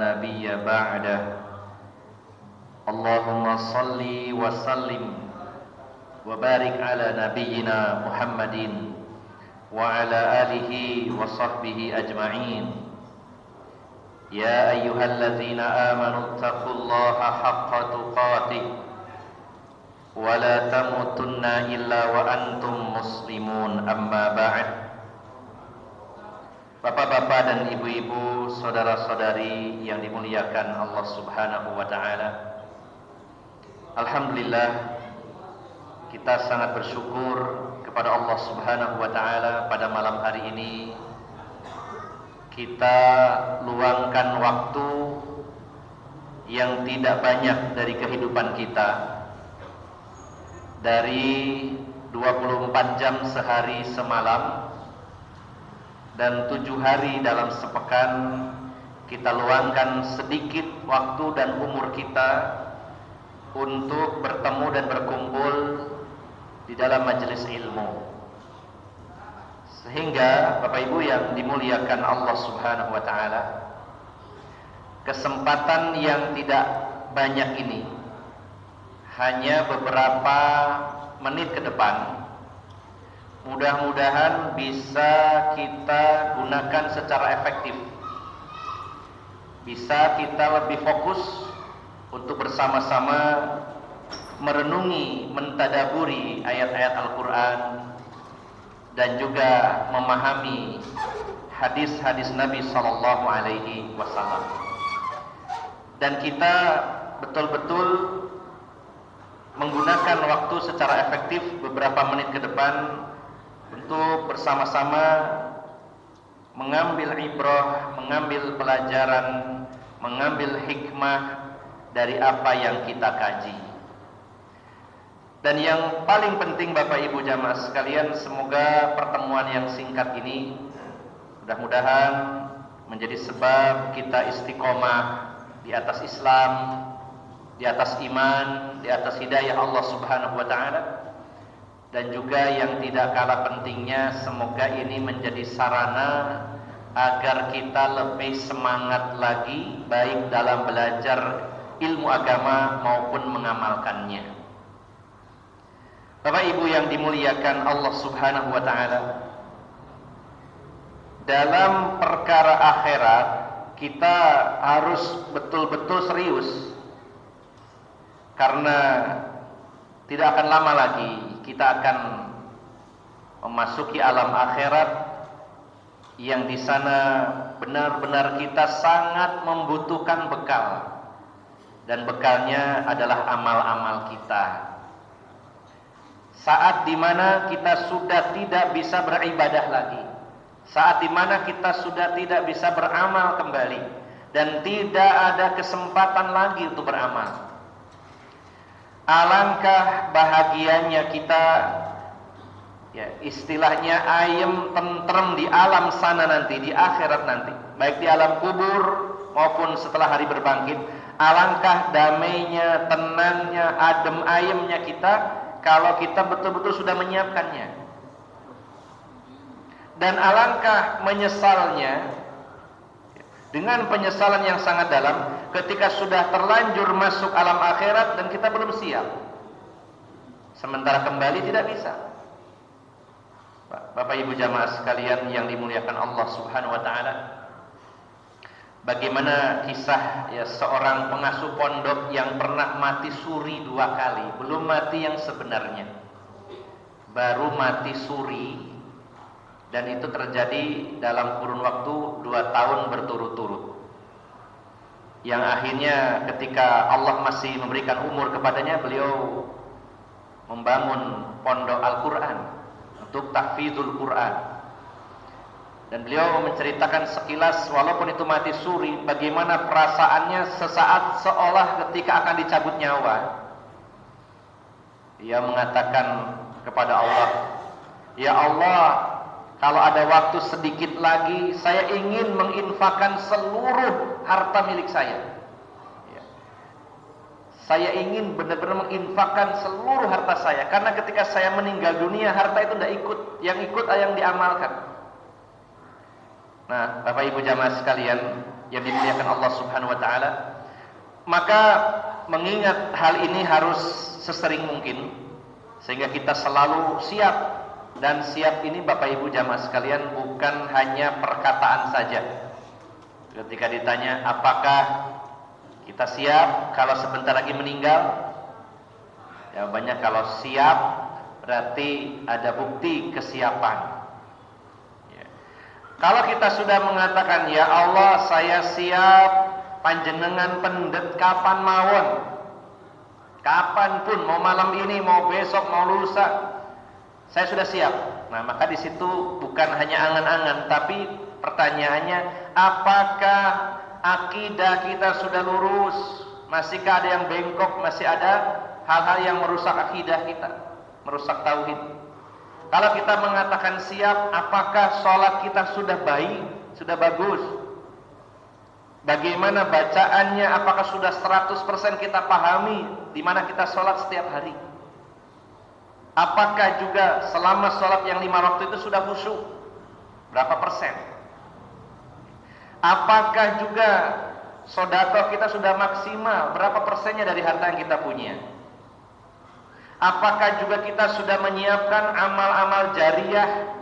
نبي بعده اللهم صل وسلم وبارك على نبينا محمد وعلى آله وصحبه أجمعين يا أيها الذين آمنوا اتقوا الله حق تقاته ولا تموتن إلا وأنتم مسلمون أما بعد. Bapak-bapak dan ibu-ibu, saudara-saudari yang dimuliakan Allah Subhanahu wa taala. Alhamdulillah, kita sangat bersyukur kepada Allah Subhanahu wa taala pada malam hari ini kita luangkan waktu yang tidak banyak dari kehidupan kita, dari 24 jam sehari semalam dan 7 hari dalam sepekan, kita luangkan sedikit waktu dan umur kita untuk bertemu dan berkumpul di dalam majelis ilmu. Sehingga Bapak Ibu yang dimuliakan Allah Subhanahu wa taala, kesempatan yang tidak banyak ini, hanya beberapa menit ke depan, mudah-mudahan bisa kita gunakan secara efektif. Bisa kita lebih fokus untuk bersama-sama merenungi, mentadaburi ayat-ayat Al-Quran dan juga memahami hadis-hadis Nabi Sallallahu Alaihi Wasallam. Dan kita betul-betul menggunakan waktu secara efektif beberapa menit ke depan untuk bersama-sama mengambil ibrah, mengambil pelajaran, mengambil hikmah dari apa yang kita kaji. Dan yang paling penting Bapak Ibu jamaah sekalian, semoga pertemuan yang singkat ini mudah-mudahan menjadi sebab kita istiqomah di atas Islam, di atas iman, di atas hidayah Allah Subhanahu wa taala. Dan juga yang tidak kalah pentingnya, semoga ini menjadi sarana agar kita lebih semangat lagi baik dalam belajar ilmu agama maupun mengamalkannya. Bapak Ibu yang dimuliakan Allah Subhanahu wa taala, dalam perkara akhirat kita harus betul-betul serius, karena tidak akan lama lagi kita akan memasuki alam akhirat yang di sana benar-benar kita sangat membutuhkan bekal, dan bekalnya adalah amal-amal kita. Saat dimana kita sudah tidak bisa beribadah lagi, saat dimana kita sudah tidak bisa beramal kembali dan tidak ada kesempatan lagi untuk beramal, alangkah bahagianya kita, ya istilahnya ayem tentrem di alam sana nanti, di akhirat nanti, baik di alam kubur maupun setelah hari berbangkit. Alangkah damainya, tenangnya, adem ayemnya kita kalau kita betul-betul sudah menyiapkannya. Dan alangkah menyesalnya, dengan penyesalan yang sangat dalam, ketika sudah terlanjur masuk alam akhirat dan kita belum siap, sementara kembali tidak bisa. Bapak Ibu jamaah sekalian yang dimuliakan Allah Subhanahu wa taala, bagaimana kisah ya seorang pengasuh pondok yang pernah mati suri 2 kali, belum mati yang sebenarnya, baru mati suri. Dan itu terjadi dalam kurun waktu 2 tahun berturut-turut. Yang akhirnya ketika Allah masih memberikan umur kepadanya, beliau membangun pondok Al-Quran untuk tahfidzul Quran. Dan beliau menceritakan sekilas, walaupun itu mati suri, bagaimana perasaannya sesaat seolah ketika akan dicabut nyawa. Dia mengatakan kepada Allah, "Ya Allah, kalau ada waktu sedikit lagi, saya ingin menginfakkan seluruh harta milik saya. Saya ingin benar-benar menginfakkan seluruh harta saya, karena ketika saya meninggal dunia, harta itu tidak ikut, yang ikut yang diamalkan." Nah, Bapak Ibu jamaah sekalian, yang dimuliakan Allah Subhanahu wa taala. Maka mengingat hal ini harus sesering mungkin sehingga kita selalu siap. Dan siap ini Bapak Ibu jamaah sekalian bukan hanya perkataan saja. Ketika ditanya apakah kita siap kalau sebentar lagi meninggal, jawabannya kalau siap berarti ada bukti kesiapan ya. Kalau kita sudah mengatakan ya Allah saya siap panjenengan pendet kapan mawon, kapanpun, mau malam ini, mau besok, mau lusa, saya sudah siap. Nah, maka di situ bukan hanya angan-angan, tapi pertanyaannya, apakah akidah kita sudah lurus? Masihkah ada yang bengkok? Masih ada hal-hal yang merusak akidah kita, merusak tauhid? Kalau kita mengatakan siap, apakah sholat kita sudah baik, sudah bagus? Bagaimana bacaannya? Apakah sudah 100% kita pahami di mana kita sholat setiap hari? Apakah juga selama sholat yang 5 waktu itu sudah khusyuk? Berapa persen? Apakah juga sedekah kita sudah maksimal? Berapa persennya dari harta yang kita punya? Apakah juga kita sudah menyiapkan amal-amal jariah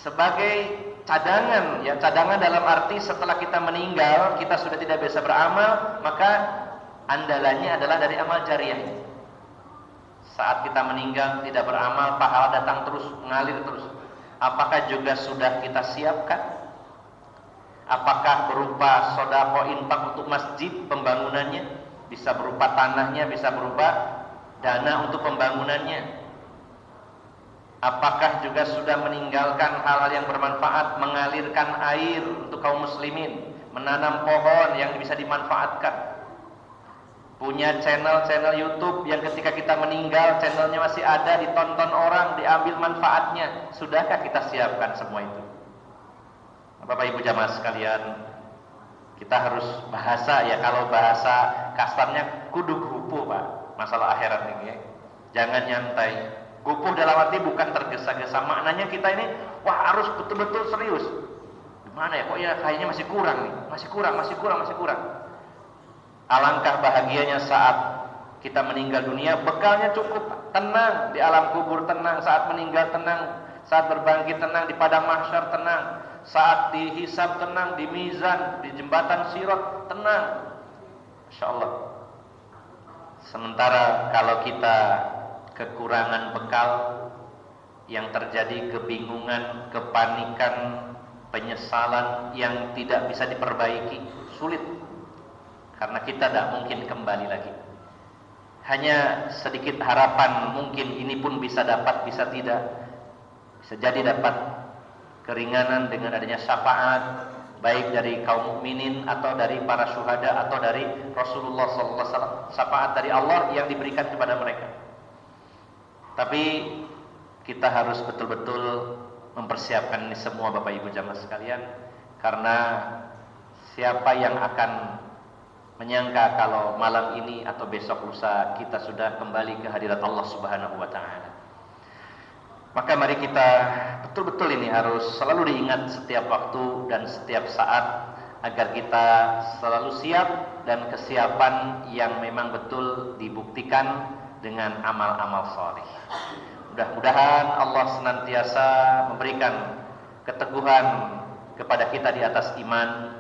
sebagai cadangan? Ya, cadangan dalam arti setelah kita meninggal, kita sudah tidak bisa beramal, maka andalannya adalah dari amal jariah. Saat kita meninggal tidak beramal, pahala datang terus, mengalir terus. Apakah juga sudah kita siapkan? Apakah berupa sedekah infak untuk masjid pembangunannya, bisa berupa tanahnya, bisa berupa dana untuk pembangunannya? Apakah juga sudah meninggalkan hal-hal yang bermanfaat, mengalirkan air untuk kaum muslimin, menanam pohon yang bisa dimanfaatkan? Punya channel-channel YouTube yang ketika kita meninggal channelnya masih ada, ditonton orang, diambil manfaatnya. Sudahkah kita siapkan semua itu? Bapak Ibu jamaah sekalian, kita harus bahasa ya, kalau bahasa kasarnya kudu gupuh Pak, masalah akhirat ini ya. Jangan nyantai. Gupuh dalam arti bukan tergesa-gesa. Maknanya kita ini wah harus betul-betul serius. Gimana ya, kok ya kayaknya masih kurang nih, masih kurang. Alangkah bahagianya saat kita meninggal dunia, bekalnya cukup, tenang di alam kubur, tenang saat meninggal, tenang saat berbangkit, tenang di padang mahsyar, tenang saat dihisab, tenang di mizan, di jembatan sirat, tenang. Insyaallah. Sementara kalau kita kekurangan bekal, yang terjadi kebingungan, kepanikan, penyesalan yang tidak bisa diperbaiki, sulit. Karena kita tidak mungkin kembali lagi. Hanya sedikit harapan, mungkin ini pun bisa dapat, bisa tidak. Bisa jadi dapat keringanan dengan adanya syafaat, baik dari kaum mukminin atau dari para syuhada atau dari Rasulullah SAW. Syafaat dari Allah yang diberikan kepada mereka. Tapi kita harus betul-betul mempersiapkan ini semua Bapak Ibu jamaah sekalian. Karena siapa yang akan menyangka kalau malam ini atau besok lusa kita sudah kembali ke hadirat Allah Subhanahu wa taala. Maka mari kita betul-betul ini harus selalu diingat setiap waktu dan setiap saat agar kita selalu siap, dan kesiapan yang memang betul dibuktikan dengan amal-amal saleh. Mudah-mudahan Allah senantiasa memberikan keteguhan kepada kita di atas iman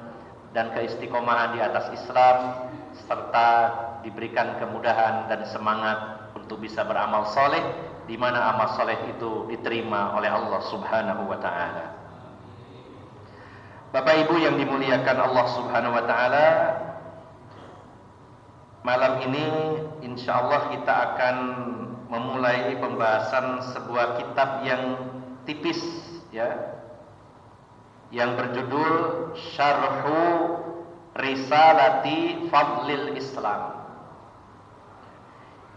dan keistiqomahan di atas Islam, serta diberikan kemudahan dan semangat untuk bisa beramal soleh, di mana amal soleh itu diterima oleh Allah Subhanahu wa taala. Bapak Ibu yang dimuliakan Allah Subhanahu wa taala, malam ini insyaallah kita akan memulai pembahasan sebuah kitab yang tipis ya, yang berjudul Syarhu Risalati Fadlil Islam.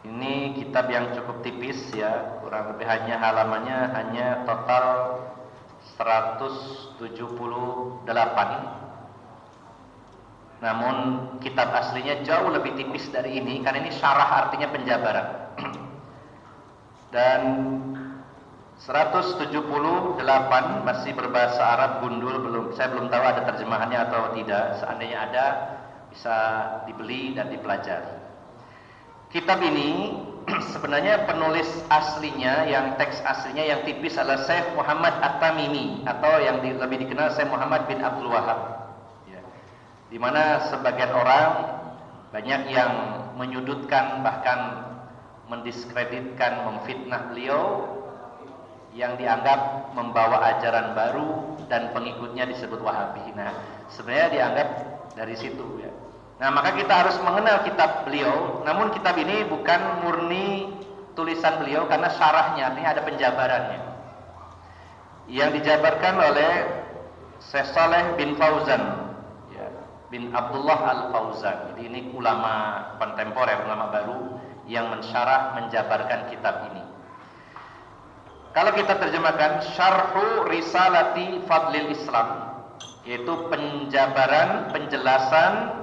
Ini kitab yang cukup tipis ya, kurang lebih halamannya hanya total 178. Namun kitab aslinya jauh lebih tipis dari ini, karena ini syarah artinya penjabaran. Dan 178 masih berbahasa Arab gundul, saya belum tahu ada terjemahannya atau tidak. Seandainya ada, bisa dibeli dan dipelajari. Kitab ini sebenarnya penulis aslinya, yang teks aslinya yang tipis adalah Syekh Muhammad At-Tamimi, atau yang lebih dikenal Syekh Muhammad bin Abdul Wahab. Ya. Di mana sebagian orang banyak yang menyudutkan, bahkan mendiskreditkan, memfitnah beliau, yang dianggap membawa ajaran baru dan pengikutnya disebut Wahabi. Nah, sebenarnya dianggap dari situ ya. Nah, maka kita harus mengenal kitab beliau. Namun kitab ini bukan murni tulisan beliau, karena syarahnya, ini ada penjabarannya yang dijabarkan oleh Syekh Saleh bin Fauzan ya, bin Abdullah Al-Fauzan. Jadi ini ulama kontemporer, ulama baru yang mensyarah, menjabarkan kitab ini. Kalau kita terjemahkan Syarhu Risalati Fadlil Islam, yaitu penjabaran, penjelasan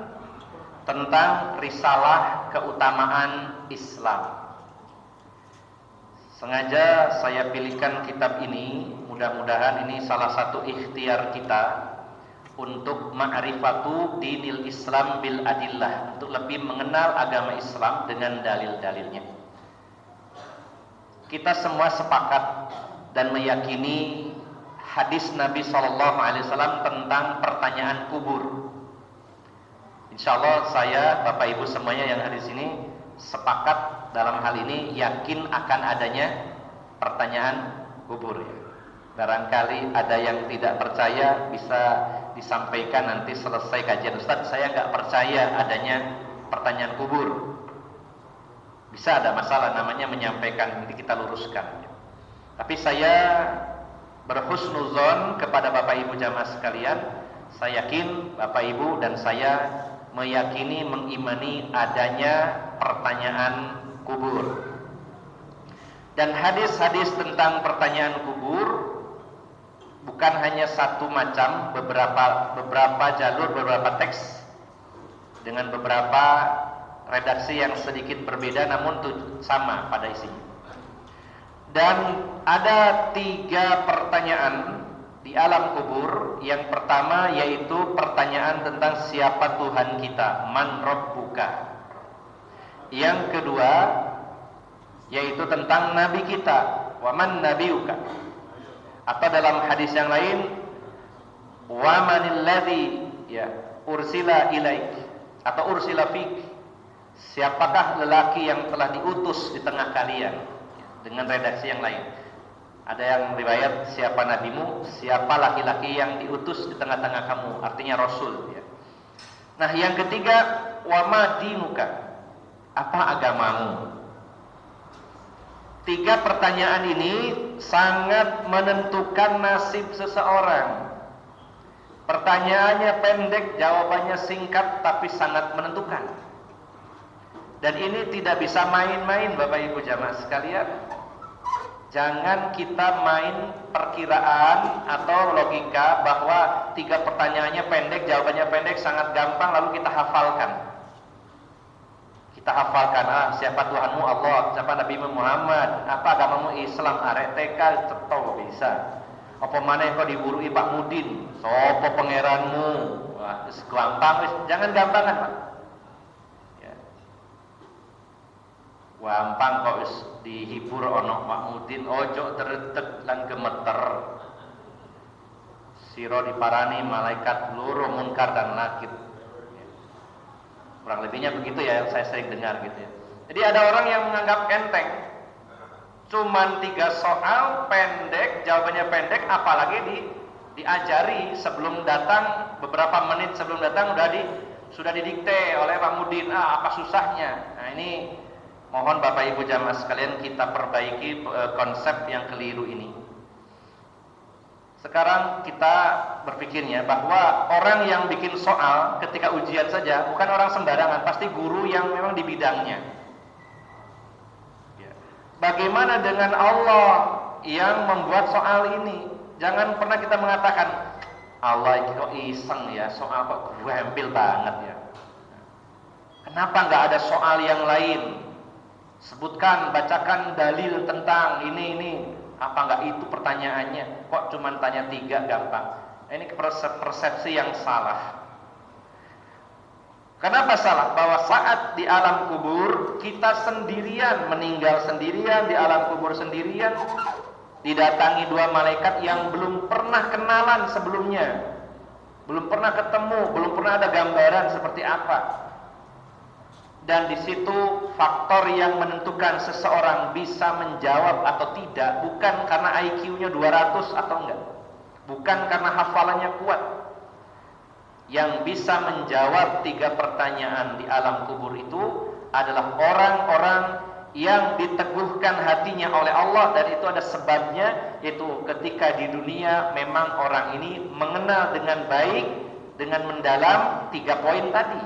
tentang risalah keutamaan Islam. Sengaja saya pilihkan kitab ini, mudah-mudahan ini salah satu ikhtiar kita untuk ma'rifatu dinil Islam bil adillah, untuk lebih mengenal agama Islam dengan dalil-dalilnya. Kita semua sepakat dan meyakini hadis Nabi SAW tentang pertanyaan kubur. Insya Allah saya, Bapak Ibu semuanya yang hadir di sini sepakat dalam hal ini, yakin akan adanya pertanyaan kubur. Barangkali ada yang tidak percaya, bisa disampaikan nanti selesai kajian. Ustaz, saya nggak percaya adanya pertanyaan kubur. Bisa, ada masalah, namanya menyampaikan, nanti kita luruskan. Tapi saya berhusnuzon kepada Bapak Ibu jamaah sekalian. Saya yakin Bapak Ibu dan saya meyakini, mengimani adanya pertanyaan kubur. Dan hadis-hadis tentang pertanyaan kubur bukan hanya satu macam, beberapa jalur, beberapa teks dengan beberapa redaksi yang sedikit berbeda, namun sama pada isinya. Dan ada 3 pertanyaan di alam kubur. Yang pertama yaitu pertanyaan tentang siapa Tuhan kita, man rabbuka. Yang kedua yaitu tentang nabi kita, wa man nabiyuka. Atau dalam hadis yang lain, wa manil ladzi ya ursila ilaik, atau ursila fik. Siapakah lelaki yang telah diutus di tengah kalian, dengan redaksi yang lain. Ada yang riwayat siapa nabimu, siapa laki-laki yang diutus di tengah-tengah kamu, artinya Rasul ya. Nah, yang ketiga, wa ma dinuka, apa agamamu. 3 pertanyaan ini sangat menentukan nasib seseorang. Pertanyaannya pendek, jawabannya singkat, tapi sangat menentukan. Dan ini tidak bisa main-main Bapak Ibu jamaah sekalian. Jangan kita main perkiraan atau logika bahwa 3 pertanyaannya pendek, jawabannya pendek, sangat gampang, lalu kita hafalkan. Kita hafalkan, siapa Tuhanmu? Allah. Siapa Nabi Muhammad? Apa agamamu? Islam. Arek TK cetok bisa. Apa mana yang kau diburui Pak Mudin? Sopo pangeranmu? Wah, gampang. Jangan gampangan, Pak. Ya. Gampang kok wis dihibur ono Pak Mudin, ojo teretek lan gemeter. Siro diparani malaikat loro munkar dan nakir. Kurang lebihnya begitu ya, yang saya sering dengar gitu ya. Jadi ada orang yang menganggap enteng, cuman 3 soal pendek, jawabannya pendek, apalagi diajari sebelum datang, beberapa menit sebelum datang sudah didikte oleh Pak Mudin. Apa susahnya? Nah, ini mohon Bapak Ibu jamaah sekalian kita perbaiki konsep yang keliru ini. Sekarang kita berpikirnya bahwa orang yang bikin soal ketika ujian saja bukan orang sembarangan, pasti guru yang memang di bidangnya. Bagaimana dengan Allah yang membuat soal ini? Jangan pernah kita mengatakan Allah itu kok iseng ya, soal kok gembel banget ya. Kenapa nggak ada soal yang lain? Sebutkan, bacakan dalil tentang ini. Apa enggak itu pertanyaannya? Kok cuma tanya 3 gampang? Ini persepsi yang salah. Kenapa salah? Bahwa saat di alam kubur kita sendirian, meninggal sendirian di alam kubur sendirian, didatangi 2 malaikat yang belum pernah kenalan sebelumnya, belum pernah ketemu, belum pernah ada gambaran seperti apa. Dan di situ faktor yang menentukan seseorang bisa menjawab atau tidak bukan karena IQ-nya 200 atau enggak, bukan karena hafalannya kuat. Yang bisa menjawab 3 pertanyaan di alam kubur itu adalah orang-orang yang diteguhkan hatinya oleh Allah, dan itu ada sebabnya, yaitu ketika di dunia memang orang ini mengenal dengan baik, dengan mendalam 3 poin tadi.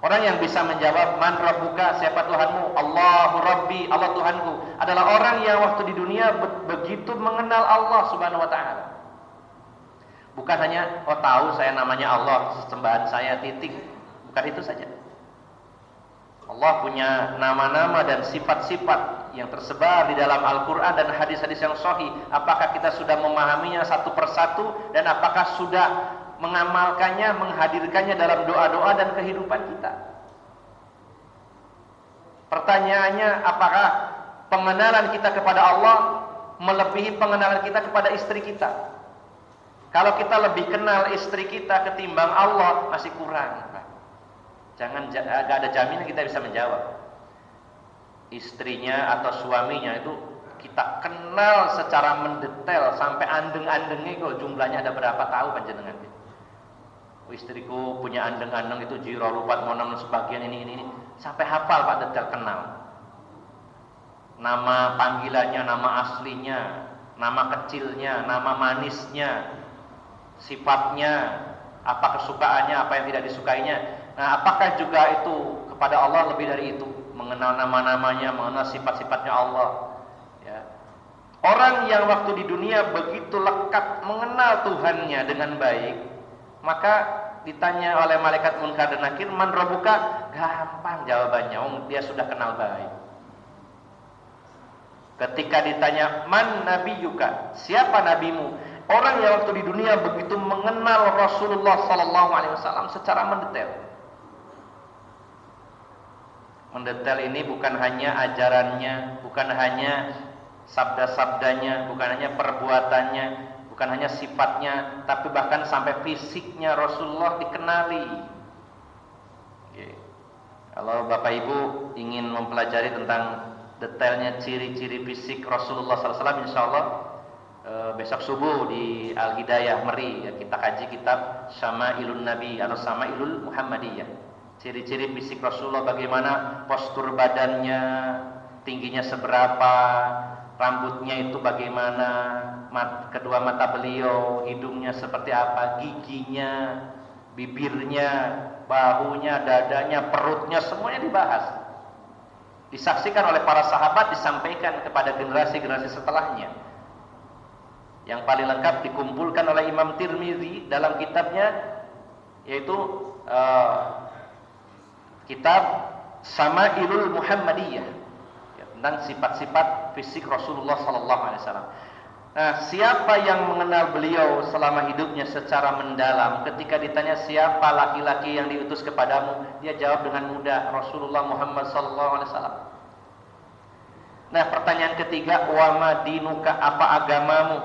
Orang yang bisa menjawab man rabbuka, siapa Tuhanmu? Allahu Rabbi, Allah Tuhanku, adalah orang yang waktu di dunia begitu mengenal Allah Subhanahu wa taala. Bukan hanya tahu saya namanya Allah, sembahan saya titik. Bukan itu saja. Allah punya nama-nama dan sifat-sifat yang tersebar di dalam Al-Qur'an dan hadis-hadis yang sahih. Apakah kita sudah memahaminya satu persatu, dan apakah sudah mengamalkannya, menghadirkannya dalam doa-doa dan kehidupan kita? Pertanyaannya, apakah pengenalan kita kepada Allah melebihi pengenalan kita kepada istri kita? Kalau kita lebih kenal istri kita ketimbang Allah, masih kurang. Jangan, gak ada jaminan kita bisa menjawab. Istrinya atau suaminya itu kita kenal secara mendetail sampai andeng-andengnya, kok jumlahnya ada berapa tahu panjenengan. Istriku punya andeng-andeng itu jiro lupat monam sebagian ini sampai hafal Pak, detail kenal. Nama panggilannya, nama aslinya, nama kecilnya, nama manisnya, sifatnya, apa kesukaannya, apa yang tidak disukainya. Nah, apakah juga itu kepada Allah lebih dari itu? Mengenal nama-namanya, mengenal sifat-sifatnya Allah. Ya. Orang yang waktu di dunia begitu lekat mengenal Tuhannya dengan baik, maka ditanya oleh malaikat Munkar dan Nakir, man rabbuka, gampang jawabannya, dia sudah kenal baik. Ketika ditanya man nabiyuka, siapa nabimu? Orang yang waktu di dunia begitu mengenal Rasulullah sallallahu alaihi wasallam secara mendetail. Mendetail ini bukan hanya ajarannya, bukan hanya sabda-sabdanya, bukan hanya perbuatannya, bukan hanya sifatnya, tapi bahkan sampai fisiknya Rasulullah dikenali. Kalau Bapak Ibu ingin mempelajari tentang detailnya ciri-ciri fisik Rasulullah sallallahu alaihi wasallam, insyaallah besok subuh di Al-Hidayah Meri ya, kita kaji kitab Syama'ilun Nabi atau Syama'ilul Muhammadiyah. Ciri-ciri fisik Rasulullah, bagaimana postur badannya, tingginya seberapa, rambutnya itu bagaimana, kedua mata beliau, hidungnya seperti apa, giginya, bibirnya, bahunya, dadanya, perutnya, semuanya dibahas. Disaksikan oleh para sahabat, disampaikan kepada generasi-generasi setelahnya. Yang paling lengkap dikumpulkan oleh Imam Tirmizi dalam kitabnya, yaitu kitab Syama'ilul Muhammadiyah, ya, tentang sifat-sifat fisik Rasulullah sallallahu alaihi wasallam. Nah, siapa yang mengenal beliau selama hidupnya secara mendalam, ketika ditanya siapa laki-laki yang diutus kepadamu, dia jawab dengan mudah, Rasulullah Muhammad sallallahu alaihi wasallam. Nah, pertanyaan ketiga, wa madinuka, apa agamamu?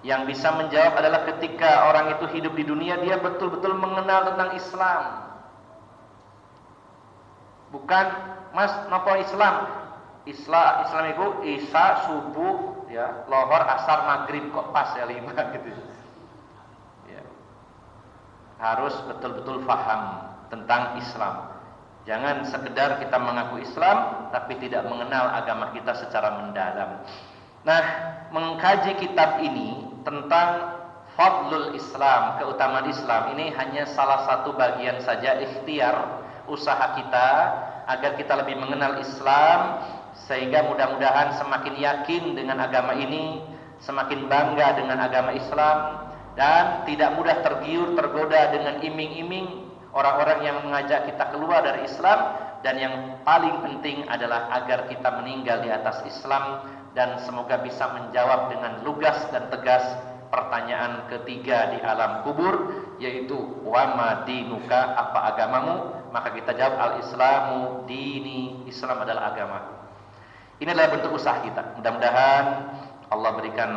Yang bisa menjawab adalah ketika orang itu hidup di dunia, dia betul-betul mengenal tentang Islam. Bukan, Mas, napa Islam? Islam itu Isya, subuh, ya, lohor, asar, maghrib, kok pas ya 5 gitu. Ya. Harus betul-betul paham tentang Islam. Jangan sekedar kita mengaku Islam tapi tidak mengenal agama kita secara mendalam. Nah, mengkaji kitab ini tentang fadlul Islam, keutamaan Islam, ini hanya salah satu bagian saja ikhtiar usaha kita agar kita lebih mengenal Islam, sehingga mudah-mudahan semakin yakin dengan agama ini, semakin bangga dengan agama Islam, dan tidak mudah tergiur, tergoda dengan iming-iming orang-orang yang mengajak kita keluar dari Islam. Dan yang paling penting adalah agar kita meninggal di atas Islam, dan semoga bisa menjawab dengan lugas dan tegas pertanyaan ketiga di alam kubur, yaitu wa ma dinuka, apa agamamu? Maka kita jawab al-islamu dini, Islam adalah agamaku. Ini adalah bentuk usaha kita. Mudah-mudahan Allah berikan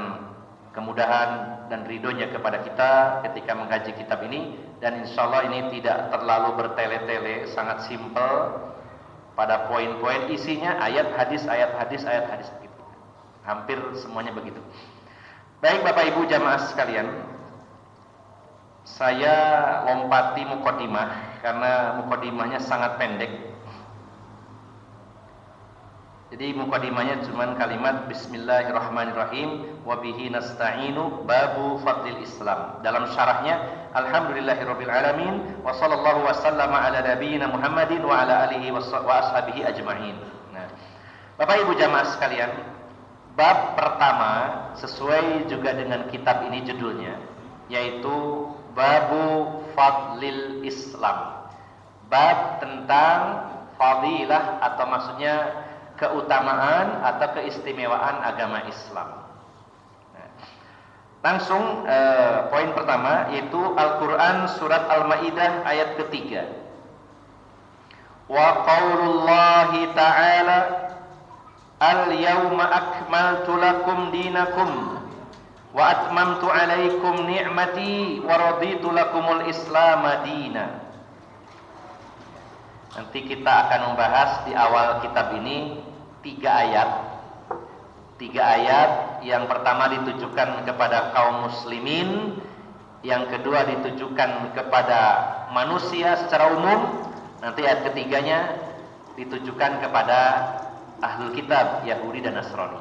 kemudahan dan ridhonya kepada kita ketika mengkaji kitab ini, dan insya Allah ini tidak terlalu bertele-tele, sangat simpel pada poin-poin, isinya ayat hadis begitu. Hampir semuanya begitu. Baik Bapak Ibu jamaah sekalian, saya lompati mukadimah karena mukadimahnya sangat pendek. Jadi mukadimahnya cuma kalimat Bismillahirrahmanirrahim wa bihi nasta'inu babu fadlil Islam. Dalam syarahnya Alhamdulillahirabbil alamin wa sallallahu wasallama ala nabiyyina Muhammadin wa ala alihi wa ashabihi ajma'in. Nah, Bapak Ibu jamaah sekalian, bab pertama sesuai juga dengan kitab ini judulnya, yaitu babu fadlil Islam. Bab tentang fadilah atau maksudnya keutamaan atau keistimewaan agama Islam. Nah, langsung poin pertama yaitu Al-Quran surat Al-Ma'idah ayat ketiga. Wa qaulullahi ta'ala al-yawma akmaltu lakum dinakum wa atmamtu alaikum ni'mati wa raditu lakumul islama dina. Nanti kita akan membahas di awal kitab ini tiga ayat. Yang pertama ditujukan kepada kaum muslimin, yang kedua ditujukan kepada manusia secara umum, nanti ayat ketiganya ditujukan kepada ahlul kitab Yahudi dan Nasrani.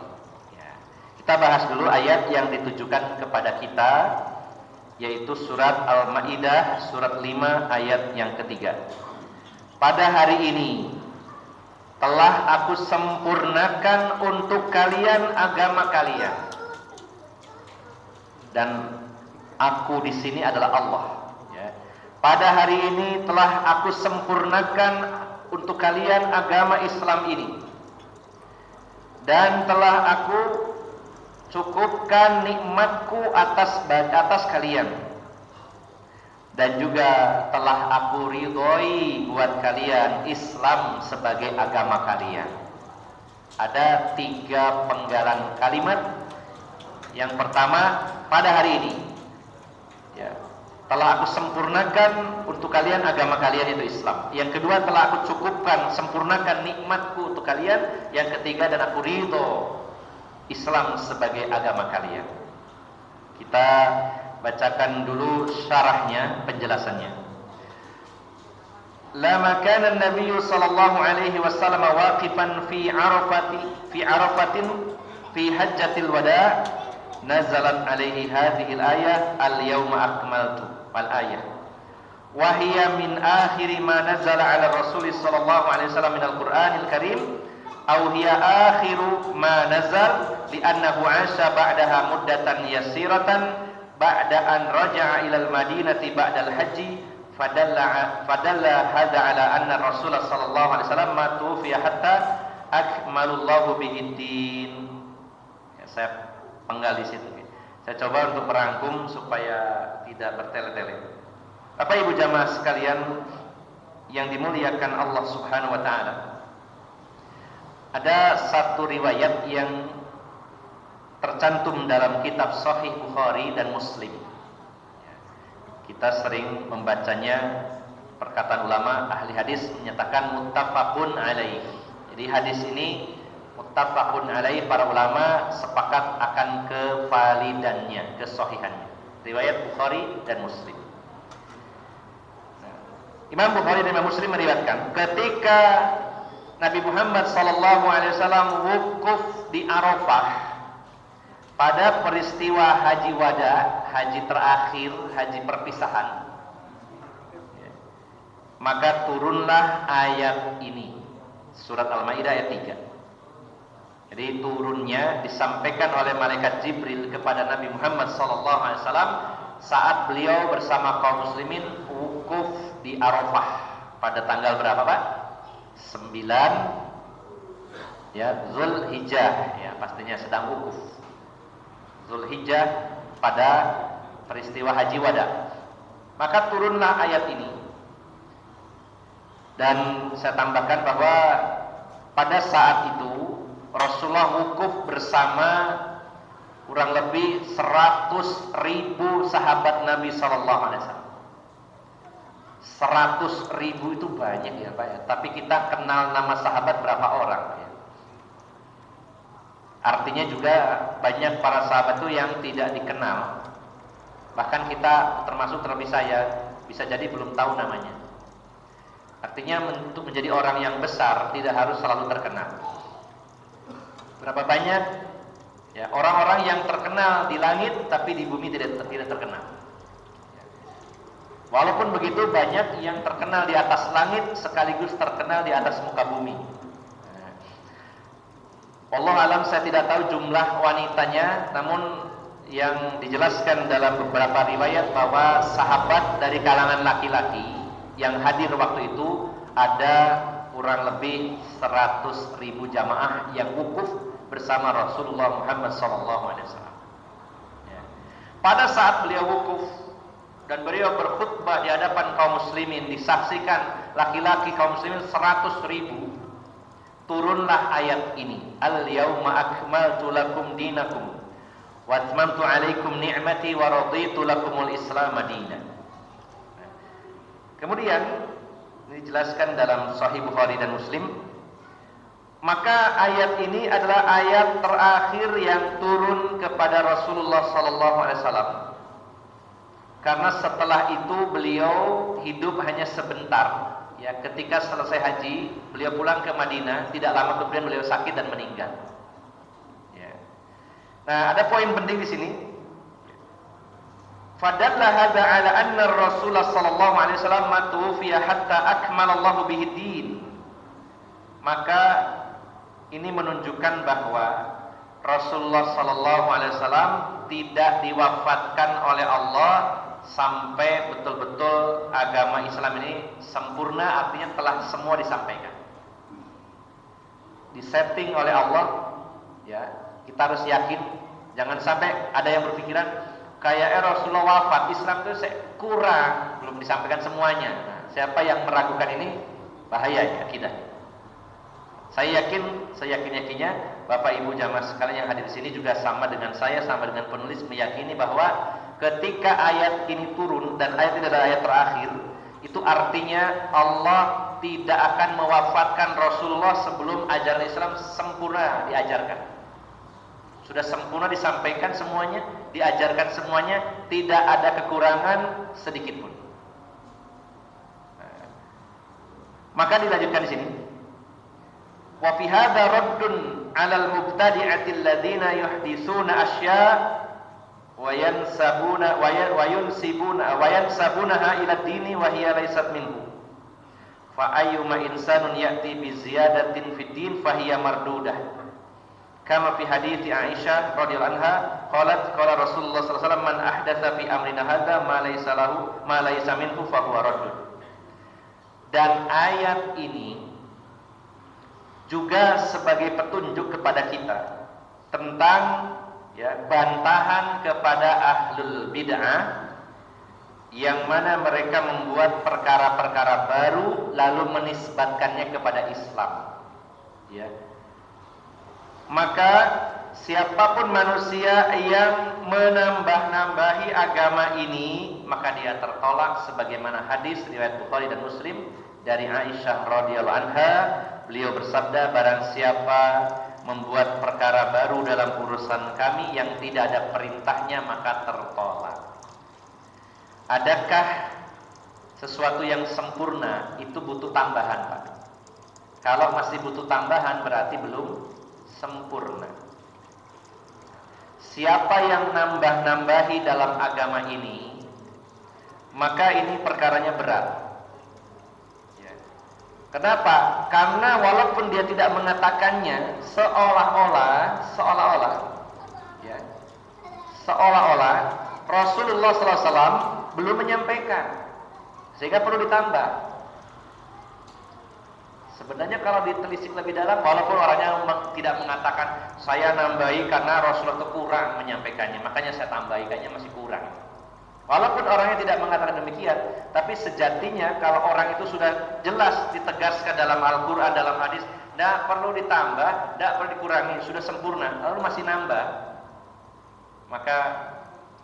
Ya. Kita bahas dulu ayat yang ditujukan kepada kita, yaitu surat Al-Ma'idah surat 5 ayat yang ketiga. Pada hari ini telah aku sempurnakan untuk kalian agama kalian. Dan aku di sini adalah Allah. Ya. Pada hari ini telah aku sempurnakan untuk kalian agama Islam ini. Dan telah aku cukupkan nikmatku atas kalian. Dan juga telah aku ridhoi buat kalian Islam sebagai agama kalian. Ada tiga penggalan kalimat. Yang pertama, pada hari ini ya, telah aku sempurnakan untuk kalian agama kalian itu Islam. Yang kedua, telah aku cukupkan, sempurnakan nikmatku untuk kalian. Yang ketiga, dan aku ridho Islam sebagai agama kalian. Kita bacakan dulu syarahnya, penjelasannya. Lama kana an-nabiy sallallahu alaihi wasallam waqifan fi Arafatin fi hajjatil wada' nazalat alaihi hadhihi al-ayah al-yawma akmaltu al-ayah wa hiya min akhir ma nazala ala rasul sallallahu alaihi wasallam min al-Qur'anil karim aw hiya akhiru ma nazal li'annahu 'asha ba'daha muddatan yasiratan ba'da an raja'a ila al-Madinati ba'da al-hajji fadalla hadha ala anna Rasulullah sallallahu alaihi wasallam ma tufiya hatta akmalullahu bihi din. Ya, saya penggal di situ. Saya coba untuk merangkum supaya tidak bertele-tele. Bapak Ibu jamaah sekalian yang dimuliakan Allah Subhanahu wa taala. Ada satu riwayat yang tercantum dalam kitab Sahih Bukhari dan Muslim. Kita sering membacanya, perkataan ulama ahli hadis menyatakan muttafaqun alaih. Jadi hadis ini muttafaqun alaih, para ulama sepakat akan kevalidannya, kesahihannya. Riwayat Bukhari dan Muslim. Imam Bukhari dan Imam Muslim meriwayatkan ketika Nabi Muhammad SAW wukuf di Arafah pada peristiwa haji wada, haji terakhir, haji perpisahan, maka turunlah ayat ini, surat Al-Ma'idah ayat 3. Jadi turunnya disampaikan oleh malaikat Jibril kepada Nabi Muhammad SAW saat beliau bersama kaum muslimin wukuf di Arafah pada tanggal berapa Pak? 9 ya Zulhijjah, ya pastinya sedang wukuf. Zulhijjah pada peristiwa Haji Wada. Maka turunlah ayat ini. Dan saya tambahkan bahwa pada saat itu Rasulullah wukuf bersama kurang lebih 100.000 sahabat Nabi Sallallahu Alaihi Wasallam. 100.000 itu banyak ya Pak ya. Tapi kita kenal nama sahabat berapa orang ya. Artinya juga banyak para sahabat itu yang tidak dikenal. Bahkan kita termasuk terlebih saya bisa jadi belum tahu namanya. Artinya untuk menjadi orang yang besar tidak harus selalu terkenal. Berapa banyak ya orang-orang yang terkenal di langit tapi di bumi tidak terkenal. Walaupun begitu banyak yang terkenal di atas langit sekaligus terkenal di atas muka bumi. Wallahu alam, saya tidak tahu jumlah wanitanya, namun yang dijelaskan dalam beberapa riwayat bahwa sahabat dari kalangan laki-laki yang hadir waktu itu ada kurang lebih 100.000 jamaah yang wukuf bersama Rasulullah Muhammad SAW. Ya. Pada saat beliau wukuf dan beliau berkhutbah di hadapan kaum muslimin, disaksikan laki-laki kaum muslimin 100.000, turunlah ayat ini, al-yauma akmaltu lakum dinakum wa atmamtu alaikum ni'mati wa raditu lakumul islam dinan. Kemudian dijelaskan dalam Sahih Bukhari dan Muslim, maka ayat ini adalah ayat terakhir yang turun kepada Rasulullah sallallahu alaihi wasallam. Karena setelah itu beliau hidup hanya sebentar. Ya, ketika selesai haji, beliau pulang ke Madinah, tidak lama kemudian beliau sakit dan meninggal. Ya. Nah, ada poin penting di sini. Fadalla hadza ala anna Rasulullah sallallahu alaihi wasallam matufiya hatta akmalallahu bihi din. Maka ini menunjukkan bahwa Rasulullah sallallahu alaihi wasallam tidak diwafatkan oleh Allah sampai betul-betul agama Islam ini sempurna, artinya telah semua disampaikan. Disetting oleh Allah, ya. Kita harus yakin, jangan sampai ada yang berpikiran kayak Rasulullah wafat, Islam itu kurang, belum disampaikan semuanya. Nah, siapa yang meragukan ini bahaya ya akidah. Saya yakin-yakinnya Bapak Ibu jamaah sekalian yang hadir di sini juga sama dengan saya, sama dengan penulis meyakini bahwa ketika ayat ini turun dan ayat ini adalah ayat terakhir, itu artinya Allah tidak akan mewafatkan Rasulullah sebelum ajaran Islam sempurna diajarkan. Sudah sempurna disampaikan semuanya, diajarkan semuanya, tidak ada kekurangan sedikit pun. Nah, maka dilanjutkan di sini. Wa fi hadza raddun 'alal mubtadi'ati alladziina yuhditsuna asya' wa yansabunaha ila ad-dini wa hiya laysat minhu. Fa ayyuma insanun ya'ti bi ziyadatin fid din fa hiya mardudah. Kama fi hadithi Aisyah radhiyallahu anha qalat qala Rasulullah sallallahu alaihi wasallam man ahdatsa fi amrina hadza ma laysa minhu fa huwa raddun. Dan ayat ini juga sebagai petunjuk kepada kita tentang ya bantahan kepada ahlul bid'ah yang mana mereka membuat perkara-perkara baru lalu menisbatkannya kepada Islam. Ya. Maka siapapun manusia yang menambah-nambahi agama ini, maka dia tertolak, sebagaimana hadis riwayat Bukhari dan Muslim dari Aisyah radhiyallahu anha, beliau bersabda, barang siapa membuat perkara baru dalam urusan kami yang tidak ada perintahnya, maka tertolak. Adakah sesuatu yang sempurna itu butuh tambahan, Pak? Kalau masih butuh tambahan berarti belum sempurna. Siapa yang nambah-nambahi dalam agama ini, maka ini perkaranya berat. Ya. Kenapa? Karena walaupun dia tidak mengatakannya, seolah-olah Rasulullah SAW belum menyampaikan, sehingga perlu ditambah. Sebenarnya kalau ditelisik lebih dalam, walaupun orangnya tidak mengatakan saya nambahi karena Rasulullah itu kurang menyampaikannya, makanya saya tambahi, kayaknya masih kurang. Walaupun orangnya tidak mengatakan demikian, tapi sejatinya kalau orang itu sudah jelas ditegaskan dalam Al-Quran, dalam hadis, tidak perlu ditambah, tidak perlu dikurangi, sudah sempurna, lalu masih nambah, maka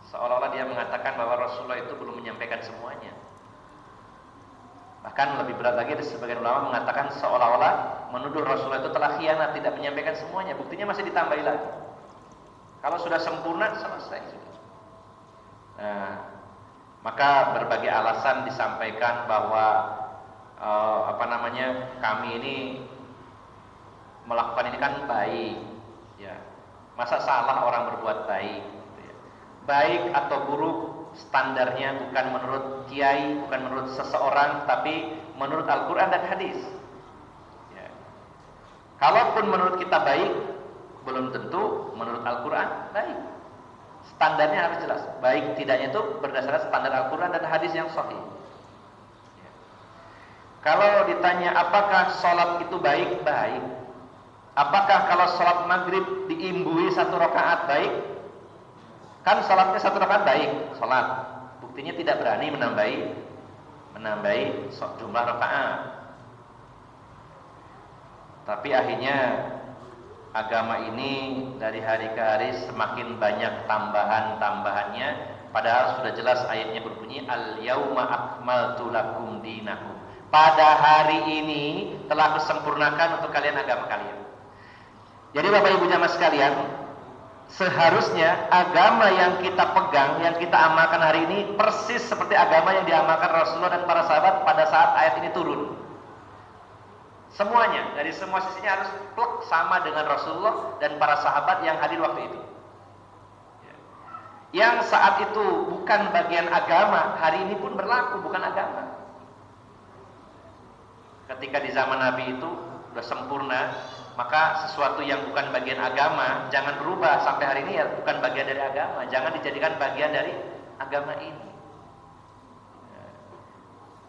seolah-olah dia mengatakan bahwa Rasulullah itu belum menyampaikan semuanya. Bahkan lebih berat lagi, sebagian ulama mengatakan seolah-olah menuduh Rasulullah itu telah khianat, tidak menyampaikan semuanya. Buktinya masih ditambahi lagi. Kalau sudah sempurna, selesai sudah. Nah, maka berbagai alasan disampaikan bahwa kami ini melakukan ini kan baik, ya. Masa salah orang berbuat baik? Gitu ya. Baik atau buruk, standarnya bukan menurut kiai, bukan menurut seseorang, tapi menurut Al-Quran dan hadis. Ya. Kalaupun menurut kita baik, belum tentu menurut Al-Quran baik. Standarnya harus jelas. Baik tidaknya itu berdasarkan standar Al-Quran dan hadis yang sahih. Ya. Kalau ditanya apakah sholat itu baik? Baik. Apakah kalau sholat maghrib diimbui 1 rakaat baik? Kan sholatnya 1 rakaat baik, sholat. Buktinya tidak berani menambahi jumlah rakaat. Tapi akhirnya agama ini dari hari ke hari semakin banyak tambahan-tambahannya. Padahal sudah jelas ayatnya berbunyi al-yauma akmaltu lakum dinakum. Pada hari ini telah kusempurnakan untuk kalian agama kalian. Jadi Bapak Ibu jamaah sekalian, seharusnya agama yang kita pegang, yang kita amalkan hari ini persis seperti agama yang diamalkan Rasulullah dan para sahabat pada saat ayat ini turun. Semuanya, dari semua sisinya harus plek sama dengan Rasulullah dan para sahabat yang hadir waktu itu. Yang saat itu bukan bagian agama, hari ini pun berlaku, bukan agama. Ketika di zaman Nabi itu sudah sempurna, maka sesuatu yang bukan bagian agama jangan berubah sampai hari ini, ya bukan bagian dari agama, jangan dijadikan bagian dari agama ini.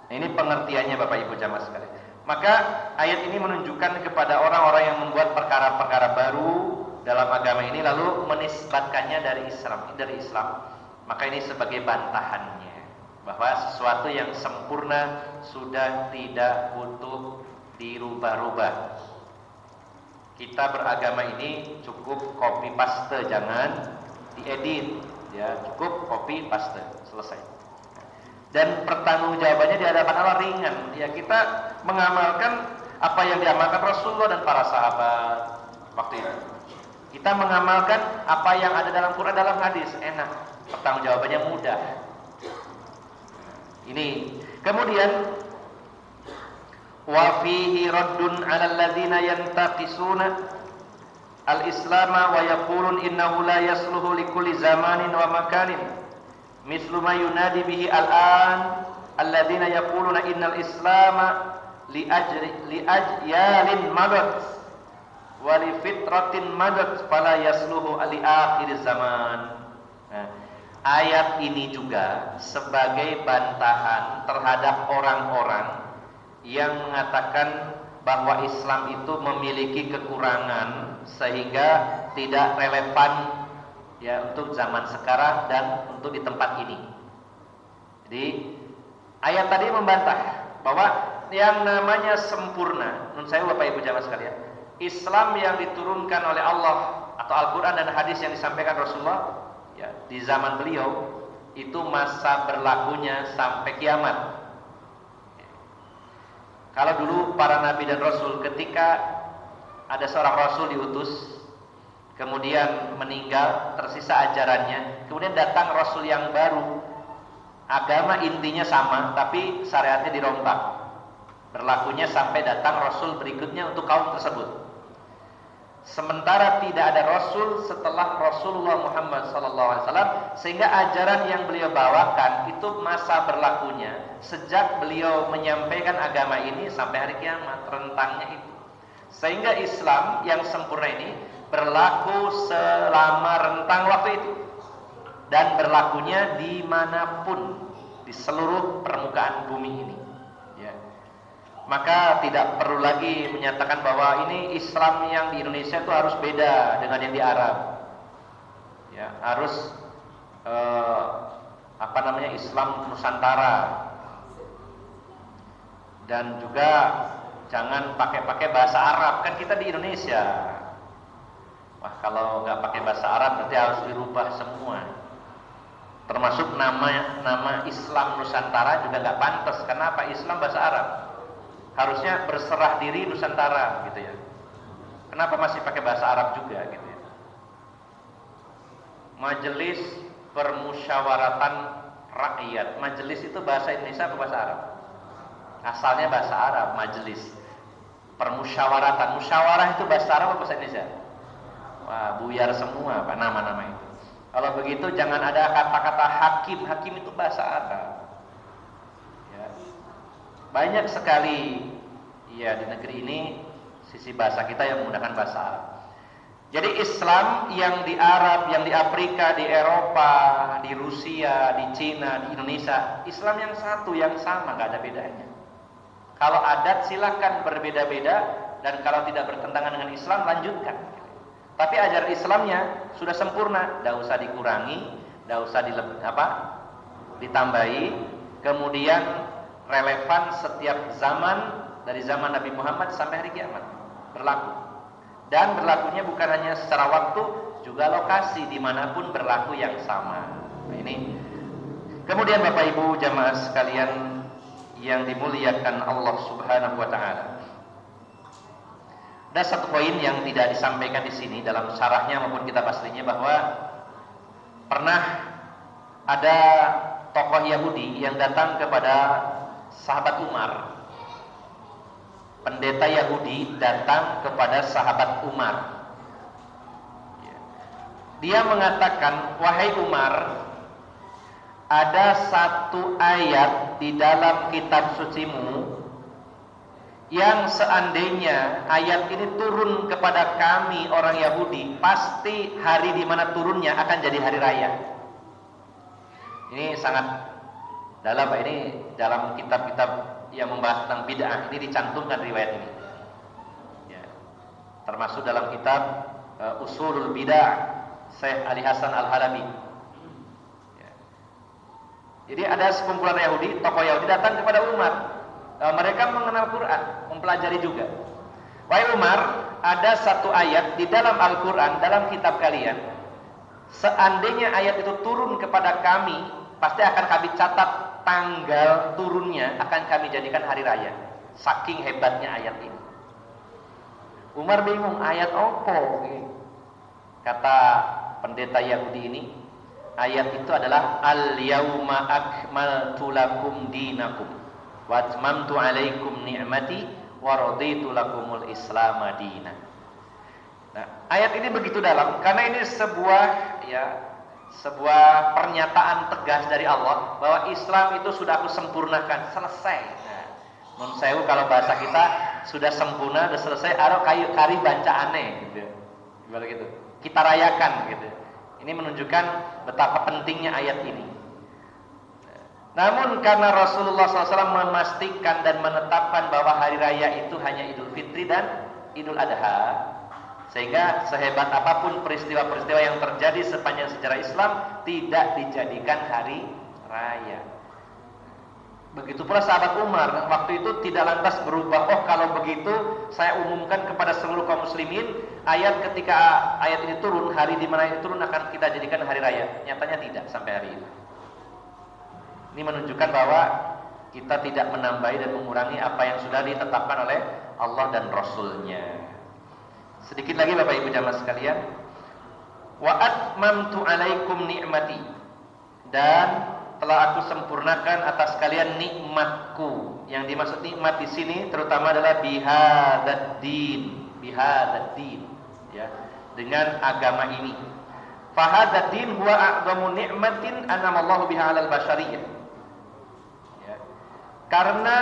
Nah, ini pengertiannya Bapak Ibu jamaah sekalian. Maka ayat ini menunjukkan kepada orang-orang yang membuat perkara-perkara baru dalam agama ini lalu menisbatkannya dari Islam. Maka ini sebagai bantahannya bahwa sesuatu yang sempurna sudah tidak butuh dirubah-rubah. Kita beragama ini cukup copy paste, jangan diedit, ya cukup copy paste, selesai. Dan pertanggungjawabannya di hadapan Allah ringan. Ya kita mengamalkan apa yang diamalkan Rasulullah dan para sahabat waktu itu. Kita mengamalkan apa yang ada dalam Quran, dalam hadis, enak. Pertanggungjawabannya mudah. Ini kemudian wa fihi raddun 'alal ladzina yantaqisuna al-islama wa yaqulun innahu la yasluhu likulli zamanin wa makanin mislu ma yunadi bihi al-an alladzina yaquluna innal islama li ajyalin madat wa li fitratin madat fala yasluhu li akhir zaman. Nah, ayat ini juga sebagai bantahan terhadap orang-orang yang mengatakan bahwa Islam itu memiliki kekurangan sehingga tidak relevan ya untuk zaman sekarang dan untuk di tempat ini. Jadi ayat tadi membantah bahwa yang namanya sempurna, menurut saya Bapak Ibu jamaah sekalian, Islam yang diturunkan oleh Allah atau Al-Quran dan hadis yang disampaikan Rasulullah ya, di zaman beliau itu masa berlakunya sampai kiamat. Kalau dulu para nabi dan rasul ketika ada seorang rasul diutus kemudian meninggal, tersisa ajarannya, kemudian datang rasul yang baru, agama intinya sama tapi syariatnya dirombak, berlakunya sampai datang rasul berikutnya untuk kaum tersebut. Sementara tidak ada rasul setelah Rasulullah Muhammad SAW, sehingga ajaran yang beliau bawakan itu masa berlakunya sejak beliau menyampaikan agama ini sampai hari kiamat, rentangnya itu. Sehingga Islam yang sempurna ini berlaku selama rentang waktu itu dan berlakunya dimanapun di seluruh permukaan bumi ini. Ya. maka tidak perlu lagi menyatakan bahwa ini Islam yang di Indonesia itu harus beda dengan yang di Arab. Ya, harus Islam Nusantara. Dan juga jangan pakai bahasa Arab, kan kita di Indonesia. Wah, kalau nggak pakai bahasa Arab berarti harus dirubah semua. Termasuk nama Islam Nusantara juga nggak pantas. Kenapa? Islam bahasa Arab. Harusnya berserah diri Nusantara gitu ya. Kenapa masih pakai bahasa Arab juga gitu ya? Majelis Permusyawaratan Rakyat. Majelis itu bahasa Indonesia atau bahasa Arab? Asalnya bahasa Arab, majelis. Permusyawaratan. Musyawarah itu bahasa Arab atau bahasa Indonesia? Wah, buyar semua Pak nama-nama itu. Kalau begitu jangan ada kata-kata hakim. Hakim itu bahasa Arab. Ya. Banyak sekali ya di negeri ini sisi bahasa kita yang menggunakan bahasa Arab. Jadi Islam yang di Arab, yang di Afrika, di Eropa, di Rusia, di Cina, di Indonesia, Islam yang satu, yang sama, nggak ada bedanya. Kalau adat silakan berbeda-beda, dan kalau tidak bertentangan dengan Islam lanjutkan. Tapi ajaran Islamnya sudah sempurna, tidak usah dikurangi, tidak usah ditambahi. Kemudian relevan setiap zaman, dari zaman Nabi Muhammad sampai hari kiamat berlaku. Dan berlakunya bukan hanya secara waktu, juga lokasi, dimanapun berlaku yang sama. Nah, ini. Kemudian Bapak Ibu jamaah sekalian yang dimuliakan Allah Subhanahu wa taala. Ada satu poin yang tidak disampaikan di sini dalam syarahnya maupun kitab aslinya, bahwa pernah ada tokoh Yahudi yang datang kepada sahabat Umar. Pendeta Yahudi datang kepada sahabat Umar. Dia mengatakan, "Wahai Umar, ada satu ayat di dalam kitab sucimu yang seandainya ayat ini turun kepada kami orang Yahudi, pasti hari di mana turunnya akan jadi hari raya." Ini sangat dalam, Pak. Ini dalam kitab-kitab yang membahas tentang bid'ah, ini dicantumkan riwayat ini. Ya. Termasuk dalam kitab Ushulul Bid'ah Syekh Ali Hasan Al-Halabi. Ya. Jadi ada sekumpulan Yahudi, tokoh Yahudi datang kepada Umar. Mereka mengenal Quran, mempelajari juga. Wahai Umar, ada satu ayat di dalam Al-Quran, dalam kitab kalian. Seandainya ayat itu turun kepada kami, pasti akan kami catat tanggal turunnya, akan kami jadikan hari raya. Saking hebatnya ayat ini. Umar bingung, ayat opo? Kata pendeta Yahudi ini, ayat itu adalah al-yauma akmaltu lakum dinakum wa atmamtu alaikum ni'mati wa raditu lakumul islam madina. Nah, ayat ini begitu dalam karena ini sebuah pernyataan tegas dari Allah bahwa Islam itu sudah aku sempurnakan, selesai. Nah, mun sewu kalau bahasa kita sudah sempurna, sudah selesai, aro kayu kari bancaane gitu. Gimana gitu? Kita rayakan gitu. Ini menunjukkan betapa pentingnya ayat ini. Namun karena Rasulullah SAW memastikan dan menetapkan bahwa hari raya itu hanya Idul Fitri dan Idul Adha, sehingga sehebat apapun peristiwa-peristiwa yang terjadi sepanjang sejarah Islam tidak dijadikan hari raya. Begitu pula sahabat Umar, waktu itu tidak lantas berubah. Oh, kalau begitu saya umumkan kepada seluruh kaum muslimin, ketika ayat ini turun, hari di mana ini turun akan kita jadikan hari raya. Nyatanya tidak sampai hari ini. Ini menunjukkan bahwa kita tidak menambahi dan mengurangi apa yang sudah ditetapkan oleh Allah dan Rasul-Nya. Sedikit lagi Bapak Ibu jamaah sekalian. Wa atmamtu alaikum ni'mati, dan telah aku sempurnakan atas kalian nikmatku. Yang dimaksud nikmat di sini terutama adalah bihadzad-din, ya, dengan agama ini. Fahadzad-din huwa a'zamu ni'matin an'amallahu biha 'alal basyariyah. Ya. Karena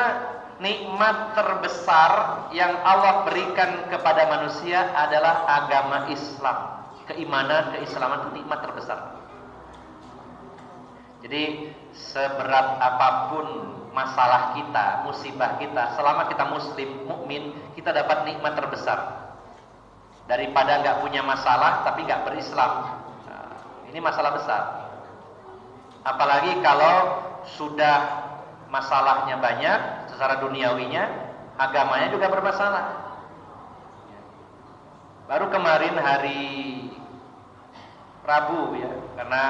nikmat terbesar yang Allah berikan kepada manusia adalah agama Islam. Keimanan, keislaman itu nikmat terbesar. Jadi seberat apapun masalah kita, musibah kita, selama kita muslim, mukmin, kita dapat nikmat terbesar daripada nggak punya masalah tapi nggak berislam. Nah, ini masalah besar. Apalagi kalau sudah masalahnya banyak secara duniawinya, agamanya juga bermasalah. Baru kemarin hari Rabu ya, karena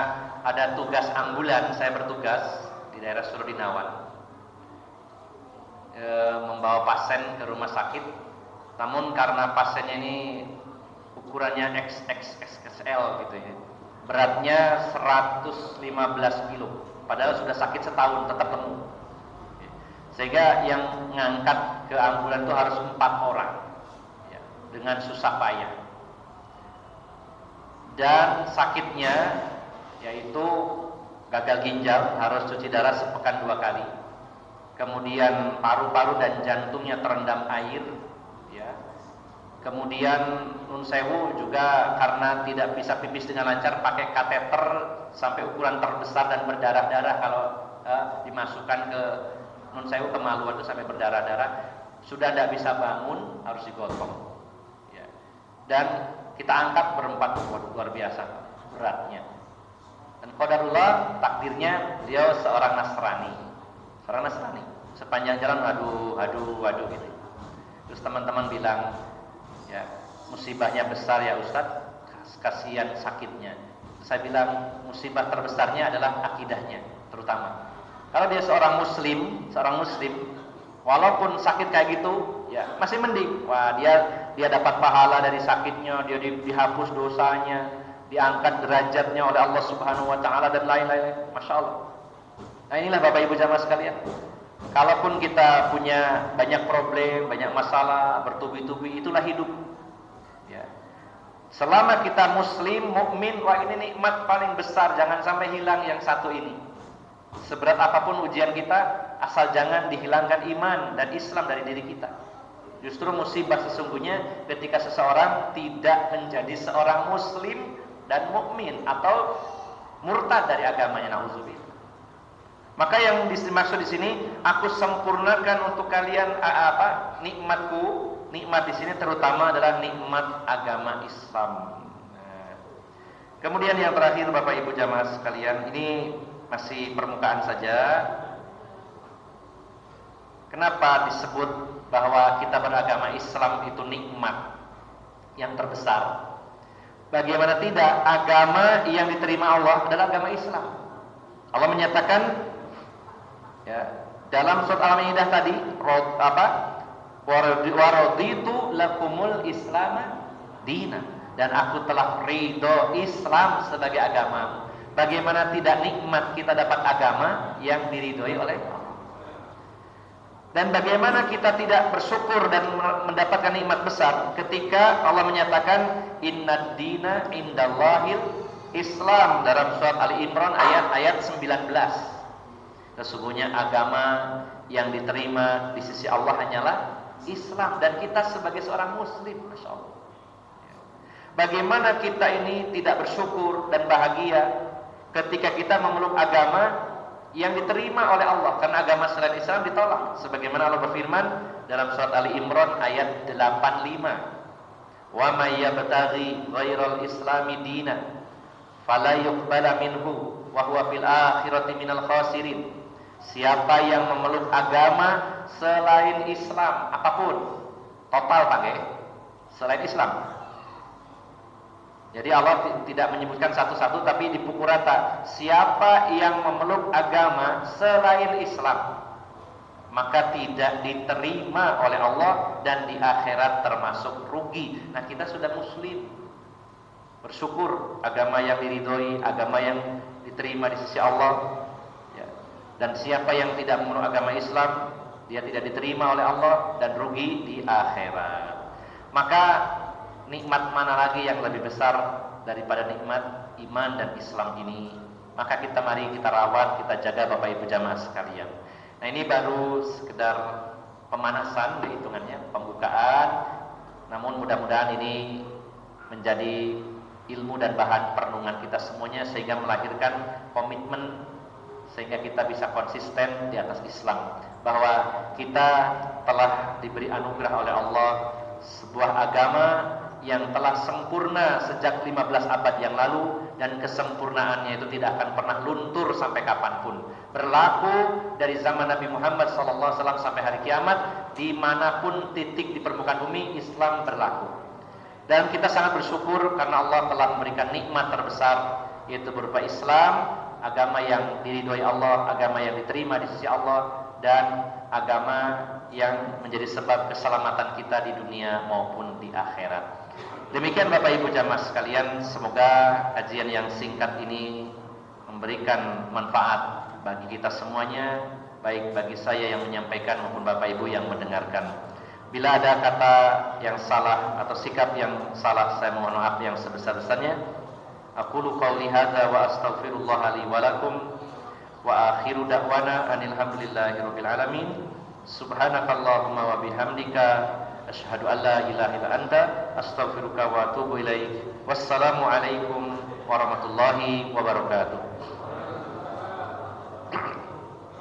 ada tugas ambulan, saya bertugas di daerah Surabaya, membawa pasien ke rumah sakit. Namun karena pasiennya ini ukurannya XXXL gitu ya, beratnya 115 kilo, padahal sudah sakit setahun tetap temu. Sehingga yang ngangkat ke ambulan itu harus 4 orang ya, dengan susah payah. Dan sakitnya yaitu gagal ginjal, harus cuci darah sepekan 2 kali. Kemudian paru-paru dan jantungnya terendam air ya. Kemudian nun sewu juga karena tidak bisa pipis dengan lancar, pakai kateter sampai ukuran terbesar dan berdarah-darah. Kalau dimasukkan ke nun sewu kemaluan itu sampai berdarah-darah, sudah tidak bisa bangun, harus digotong ya. Dan kita angkat berempat, luar biasa beratnya. Dan qadarullah, takdirnya beliau seorang Nasrani. Sepanjang jalan aduh gitu. Terus teman-teman bilang, ya musibahnya besar ya Ustadz, kasihan sakitnya. Saya bilang musibah terbesarnya adalah akidahnya, terutama. Kalau dia seorang muslim, walaupun sakit kayak gitu, ya masih mending. Wah, dia dapat pahala dari sakitnya, dia dihapus dosanya, diangkat derajatnya oleh Allah Subhanahu wa taala dan lain-lain. Masya Allah. Nah, inilah Bapak Ibu jamaah sekalian. Kalaupun kita punya banyak problem, banyak masalah, bertubi-tubi, itulah hidup. Ya. Selama kita muslim, mukmin, wah ini nikmat paling besar, jangan sampai hilang yang satu ini. Seberat apapun ujian kita, asal jangan dihilangkan iman dan Islam dari diri kita. Justru musibah sesungguhnya ketika seseorang tidak menjadi seorang muslim dan mukmin atau murtad dari agamanya, nauzubillah. Maka yang dimaksud di sini, aku sempurnakan untuk kalian nikmatku. Nikmat di sini terutama adalah nikmat agama Islam. Nah, kemudian yang terakhir Bapak Ibu jamaah sekalian, ini masih permukaan saja. Kenapa disebut bahwa kita beragama Islam itu nikmat yang terbesar? Bagaimana tidak, agama yang diterima Allah adalah agama Islam. Allah menyatakan ya, dalam surat Al-Maidah tadi, waraditu lakumul islama dina, dan aku telah ridho Islam sebagai agama. Bagaimana tidak nikmat kita dapat agama yang diridhoi oleh Allah. Dan bagaimana kita tidak bersyukur dan mendapatkan nikmat besar ketika Allah menyatakan innad dina indallahil Islam dalam surat Ali Imran ayat 19. Sesungguhnya agama yang diterima di sisi Allah hanyalah Islam, dan kita sebagai seorang muslim, Masya Allah. Bagaimana kita ini tidak bersyukur dan bahagia ketika kita memeluk agama yang diterima oleh Allah, karena agama selain Islam ditolak. Sebagaimana Allah berfirman dalam surat Ali Imran ayat 85, wa may yabtaghi ghairal islami dina fala yuqbala minhu wa huwa fil akhirati minal khasirin. Siapa yang memeluk agama selain Islam, apapun, total pakai selain Islam. Jadi Allah tidak menyebutkan satu-satu, tapi dipukul rata. Siapa yang memeluk agama selain Islam, maka tidak diterima oleh Allah dan di akhirat termasuk rugi. Nah, kita sudah muslim, bersyukur agama yang diridhoi, agama yang diterima di sisi Allah. Dan siapa yang tidak memeluk agama Islam, dia tidak diterima oleh Allah dan rugi di akhirat. Maka nikmat mana lagi yang lebih besar daripada nikmat iman dan Islam ini? Maka mari kita rawat, kita jaga Bapak Ibu jamaah sekalian. Nah, ini baru sekedar pemanasan, hitungannya pembukaan. Namun mudah-mudahan ini menjadi ilmu dan bahan perenungan kita semuanya, sehingga melahirkan komitmen sehingga kita bisa konsisten di atas Islam, bahwa kita telah diberi anugerah oleh Allah sebuah agama yang telah sempurna sejak 15 abad yang lalu, dan kesempurnaannya itu tidak akan pernah luntur sampai kapanpun. Berlaku dari zaman Nabi Muhammad SAW sampai hari kiamat, dimanapun titik di permukaan bumi Islam berlaku. Dan kita sangat bersyukur karena Allah telah memberikan nikmat terbesar, yaitu berupa Islam, agama yang diridhoi Allah, agama yang diterima di sisi Allah, dan agama yang menjadi sebab keselamatan kita di dunia maupun di akhirat. Demikian Bapak Ibu jamaah sekalian, semoga kajian yang singkat ini memberikan manfaat bagi kita semuanya, baik bagi saya yang menyampaikan maupun Bapak Ibu yang mendengarkan. Bila ada kata yang salah atau sikap yang salah, saya mohon maaf yang sebesar-besarnya. Aqulu qouli hadza wa astaghfirullah li wa lakum wa akhiru da'wana anil hamdulillahirabbil alamin. Subhanakallahumma wa bihamdika asyhadu an la ilaha illa anta astaghfiruka wa atubu ilaik. Wassalamu alaikum warahmatullahi wabarakatuh.